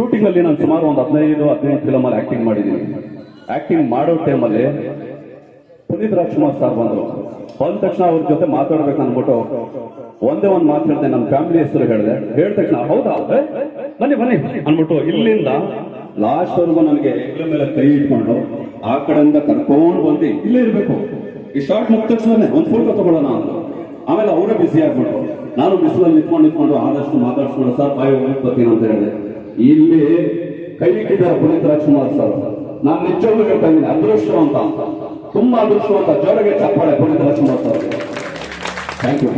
Shooting ಅಲ್ಲಿ ನಾನು ಸುಮಾರು ಒಂದು 15 ಫಿಲಮ್ ಅಲ್ಲಿ ಆಕ್ಟಿಂಗ್ ಮಾಡಿದ್ದೀನಿ. ಆಕ್ಟಿಂಗ್ ಮಾಡೋ ಟೈಮಲ್ಲಿ ಪುನೀತ್ ರಾಜ್ಕುಮಾರ್ ಸರ್ ಬಂದ ತಕ್ಷಣ ಅವ್ರ ಜೊತೆ ಮಾತಾಡ್ಬೇಕು ಅನ್ಬಿಟ್ಟು ಒಂದೇ ಒಂದು ಮಾತು ಹೇಳಿದೆ, ನನ್ನ ಫ್ಯಾಮಿಲಿ ಹೆಸರು ಹೇಳಿದೆ. ಹೇಳಿದ ತಕ್ಷಣ ಹೌದಾ ಬನ್ನಿ ಬನ್ನಿ ಅನ್ಬಿಟ್ಟು ಇಲ್ಲಿಂದ ಲಾಸ್ಟ್ ವರ್ಗು ನನಗೆ ಹೆಗ್ಲ ಮೇಲೆ ಕೈ ಇಟ್ಕೊಂಡು ಆ ಕಡೆಯಿಂದ ಕರ್ಕೊಂಡು ಬಂದು ಇಲ್ಲೇ ಇರ್ಬೇಕು, ಈ ಶಾರ್ಟ್ ಮುಗಿದ ತಕ್ಷಣ ಒಂದು ಫೋಟೋ ತಗೊಳ್ಳೋಣ ಅಂತ. ಆಮೇಲೆ ಅವರೇ ಬಿಸಿ ಆಗ್ಬಿಟ್ಟು ನಾನು ಬಿಸಿಲಲ್ಲಿ ನಿಂತ್ಕೊಂಡು ಆದಷ್ಟು ಮಾತಾಡ್ಸ್ಕೊಂಡು ಸರ್ ಬಾಯಿ ಬರ್ತೀನಿ ಅಂತ ಹೇಳಿದೆ. ಇಲ್ಲಿ ಕೈ ಇಟ್ಟಿದ್ದಾರೆ ಪುನೀತ್ ರಾಜ್ಕುಮಾರ್ ಸರ್. ನಾನು ನಿಜವಾಗ್ಲೂ ಹೇಳ್ತಾ ಇದ್ದೀನಿ, ಅದೃಷ್ಟವಂತ, ತುಂಬಾ ಅದೃಷ್ಟವಂತ. ಜೋರಾಗೆ ಚಪ್ಪಾಳೆ Puneeth Rajkumar sir. Thank you.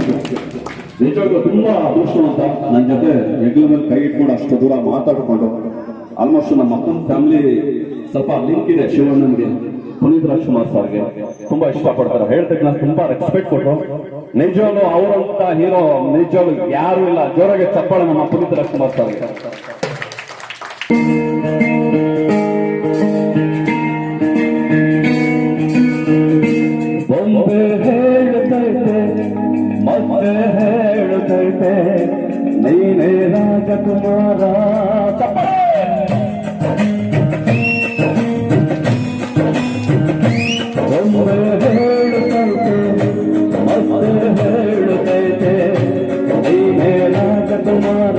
ನಿಜವಾಗ್ಲೂ ತುಂಬಾ ಅದೃಷ್ಟವಂತ. ನನ್ನ ಜೊತೆ ಹೆಗ್ಲ ಮೇಲೆ ಕೈ ಇಟ್ಕೊಂಡು ಅಷ್ಟು ದೂರ ಮಾತಾಡ್ಕೊಂಡು ಆಲ್ಮೋಸ್ಟ್ ನಮ್ಮ ಅಪ್ಪನ ಫ್ಯಾಮಿಲಿ ಸ್ವಲ್ಪ ಲಿಂಕ್ ಇದೆ ಶಿವಣ್ಣನಿಗೆ, ಪುನೀತ್ ರಾಜ್ಕುಮಾರ್ ಸರ್ಗೆ ತುಂಬಾ ಇಷ್ಟಪಡ್ತಾರೆ. ಹೇಳ್ತಕ್ಕ ನಾನು ತುಂಬಾ ರೆಸ್ಪೆಕ್ಟ್ ಕೊಟ್ಟು ನಿಜವಾಗ್ಲೂ ಅವರಂತ ಹೀರೋ ನಿಜವಾಗ್ಲೂ ಯಾರು ಇಲ್ಲ. ಜೋರಾಗೆ ಚಪ್ಪಾಳೆ ನಮ್ಮ ಪುನೀತ್ ರಾಜ್ಕುಮಾರ್ ಸರ್ಗೆ. ಬೊಂಬೆ ಹೇಳುತ್ತೈತೆ ಮತ್ತೆ ಹೇಳುತ್ತೈತೆ ನೀನೇ ರಾಜಕುಮಾರ. ಬೊಂಬೆ ಹೇಳುತ್ತೈತೆ ಮತ್ತೆ ಹೇಳುತ್ತೈತೆ ನೀನೇ ರಾಜಕುಮಾರ.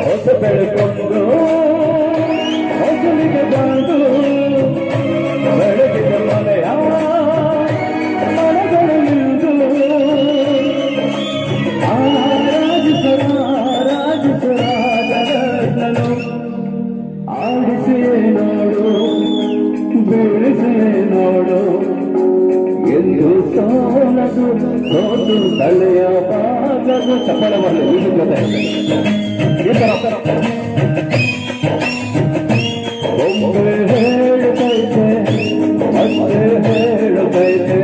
ಹೊಸ ಬೆಳಕೊಂಡು ಹೊಸಲಿಗೆ ಬಂದು ಬೆಳಗಿದ ಮನೆಯ ಮನಗಳು ನಿಂದು ರಾಜಿಸರಾಜನು ಆಡಿಸಿಯೇ ನೋಡು ಬೀಳಿಸಿಯೇ ನೋಡು ಎಂದು ಸೋಲದು ಸೋತು ತಲೆಯ ಬಾಗದು. ಚಪ್ಪಳೆ ಮಾಡಲು ಈ ಜೊತೆ ಬೊಂಬೆ ಹೇಳುತ್ತೈತೆ ಮತ್ತೆ ಹೇಳುತ್ತೈತೆ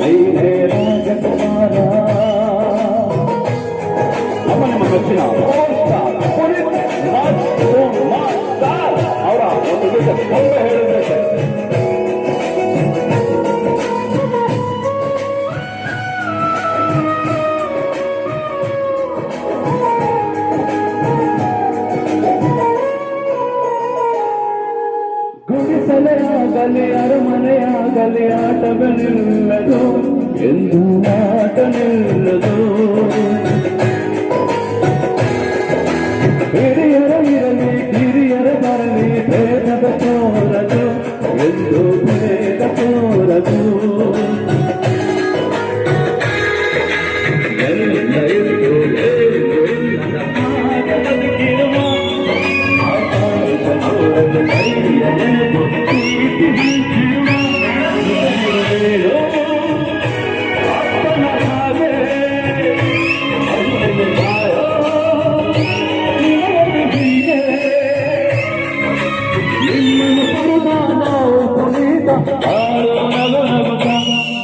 ನೀನೇ ರಾಜಕುಮಾರ. ನಮ್ಮ ನಿಮ್ಮ ಮೆಚ್ಚಿನ ಪುನೀತ್ ರಾಜ್ಕುಮಾರ್ ಸರ್ ಅವರ ಒಂದು ಗೀತೆ ಬೊಂಬೆ ಹೇಳುತ್ತೈತೆ. ಗುಡಿಸಲೆಯಾಗಲಿ ಅರಮನೆಯಾಗಲಿ ಆಟಗಳಿಲ್ಲದು ಎಂದು ಆಟ ನಿಲ್ಲದು. ಹಿರಿಯರ ಇರಲಿ ಕಿರಿಯರ ಬರಲಿ ಭೇದದ ತೋರದು ಎಂದು ಭೇದ ತೋರದು.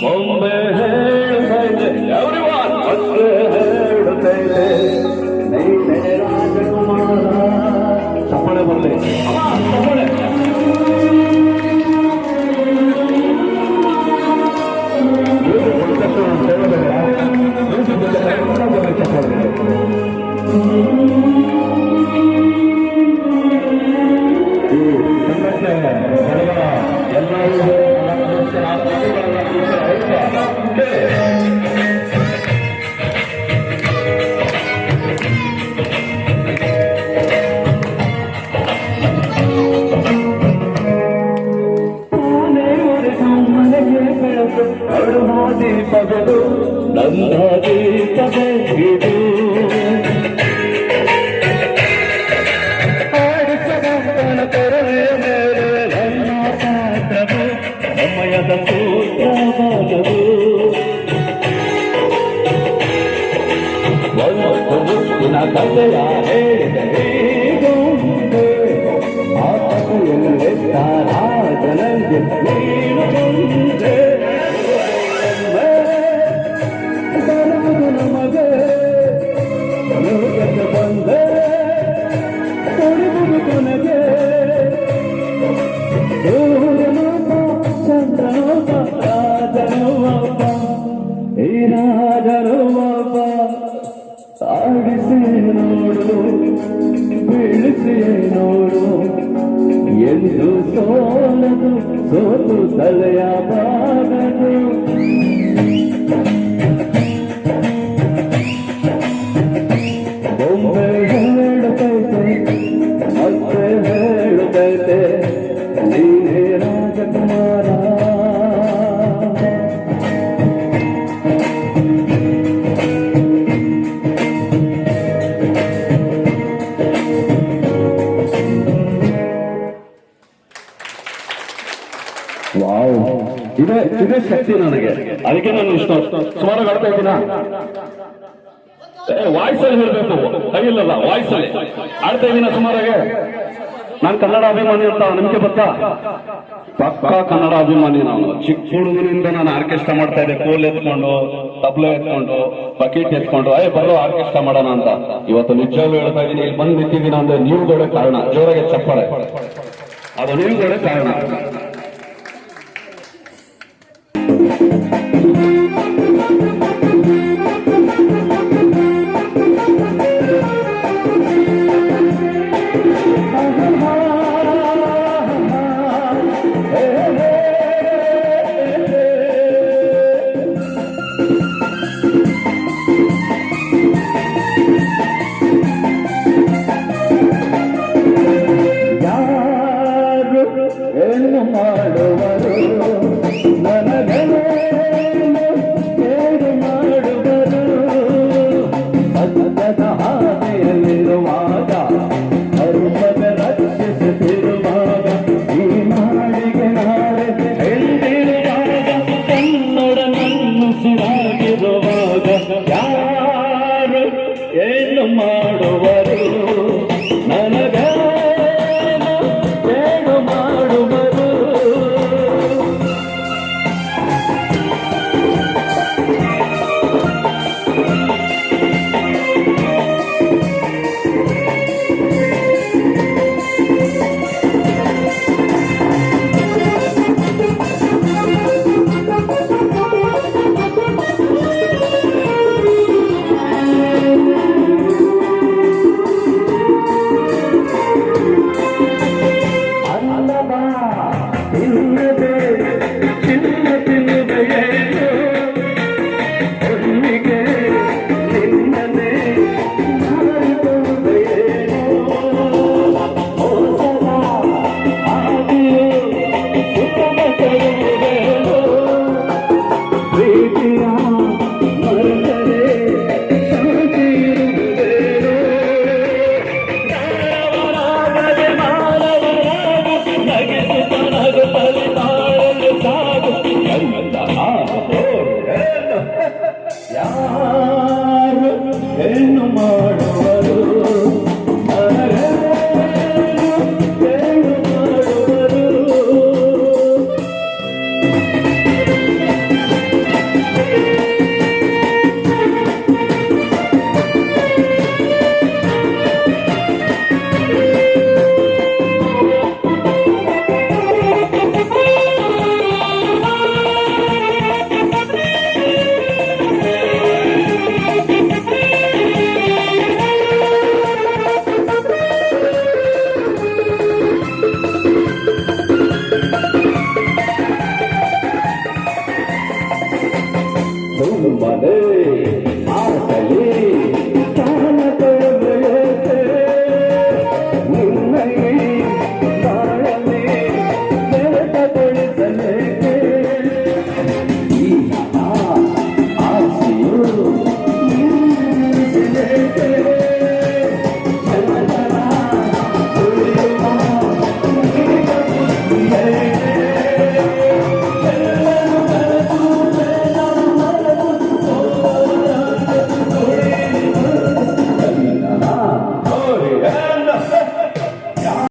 ಬೊಂಬೆ ಹೇಳುತ್ತೈತೆ ಎವ್ರಿವನ್ ಮತ್ತೆ ಹೇಳುತ್ತೈತೆ ನೀನೇ ರಾಜಕುಮಾರ. ಚಪ್ಪಳೆ ಬರಲಿ ಚಪ್ಪಳೆ. ದೀಪಗಳು ನನ್ನ ದೀಪದೆಂದಿದು ಆಡಿಸಗಂಟನ ತೆರೆಯ ಮೇಲೆ ನನ್ನ ಪಾತ್ರವು ಸಮಯದ ಸೂತ್ರವಾಗದು. ಒಂದು ಮುತ್ತಿನ ಕಥೆಯ ಹೇಳಿದರೆ ಆತನು ಎಲ್ಲೆತ್ತ ರಾಜನಿಗೆ ನೀನು ಮುಂದೆ ನಮಗೆ ಬಂದೆ ಕೊಡುವುದು ಕೊನೆಗೆ ಸೂರ್ಯನೊಬ್ಬ ಚಂದ್ರನೊಬ್ಬ ರಾಜನೊಬ್ಬ ಈ ರಾಜನೊಬ್ಬ ತಲೆಯ ಬಾಗದು ಬೊಂಬೆ ಹೇಳುತ್ತೈತೆ ಮತ್ತೆ ಹೇಳುತ್ತೈತೆ ನೀನೇ ರಾಜಕುಮಾರ ಇದೇ ಶಕ್ತಿ ನನಗೆ, ಅದಕ್ಕೆ ನಾನು ಇಷ್ಟ ಸುಮಾರು ಆಡ್ತಾ ಇದ್ದೀನ. ವಾಯ್ಸಲ್ಲಿ ಹೇಳ್ಬೇಕು, ಕೈಯಿಲ್ಲಲ್ಲ, ವಾಯ್ಸಲ್ಲಿ ಆಡ್ತಾ ಇದ್ದೀನ ಸುಮಾರಾಗೆ. ನಾನು ಕನ್ನಡ ಅಭಿಮಾನಿ ಅಂತ ನಿಮ್ಗೆ ಗೊತ್ತಾ? ಪಕ್ಕಾ ಕನ್ನಡ ಅಭಿಮಾನಿ ನಾನು. ಚಿಕ್ಕ ಹುಡುಗರಿಂದ ನಾನು ಆರ್ಕೆಸ್ಟ್ರಾ ಮಾಡ್ತಾ ಇದ್ದೆ, ಕೋಲ್ ಎತ್ಕೊಂಡು, ತಬ್ಲೆ ಎತ್ಕೊಂಡು, ಬಕೆಟ್ ಎತ್ಕೊಂಡು, ಬರೋ ಆರ್ಕೆಸ್ಟ್ರಾ ಮಾಡೋಣ ಅಂತ. ಇವತ್ತು ನಿಜವಾಗ್ಲೂ ಹೇಳ್ತಾ ಇದ್ದೀನಿ, ಇಲ್ಲಿ ಬಂದು ನಿಂತಿದ್ದೀನ ಅಂದ್ರೆ ನೀವುಗಳೇ ಕಾರಣ. ಜೋರಾಗೆ ಚಪ್ಪಾಳೆ, ಅದು ನೀವುಗಳೇ ಕಾರಣ. ಏನು ಮಾಡುವರು ನನಗೇನು ಮಾಡುವರು ಸತ್ಯದ ಹಾಗೆ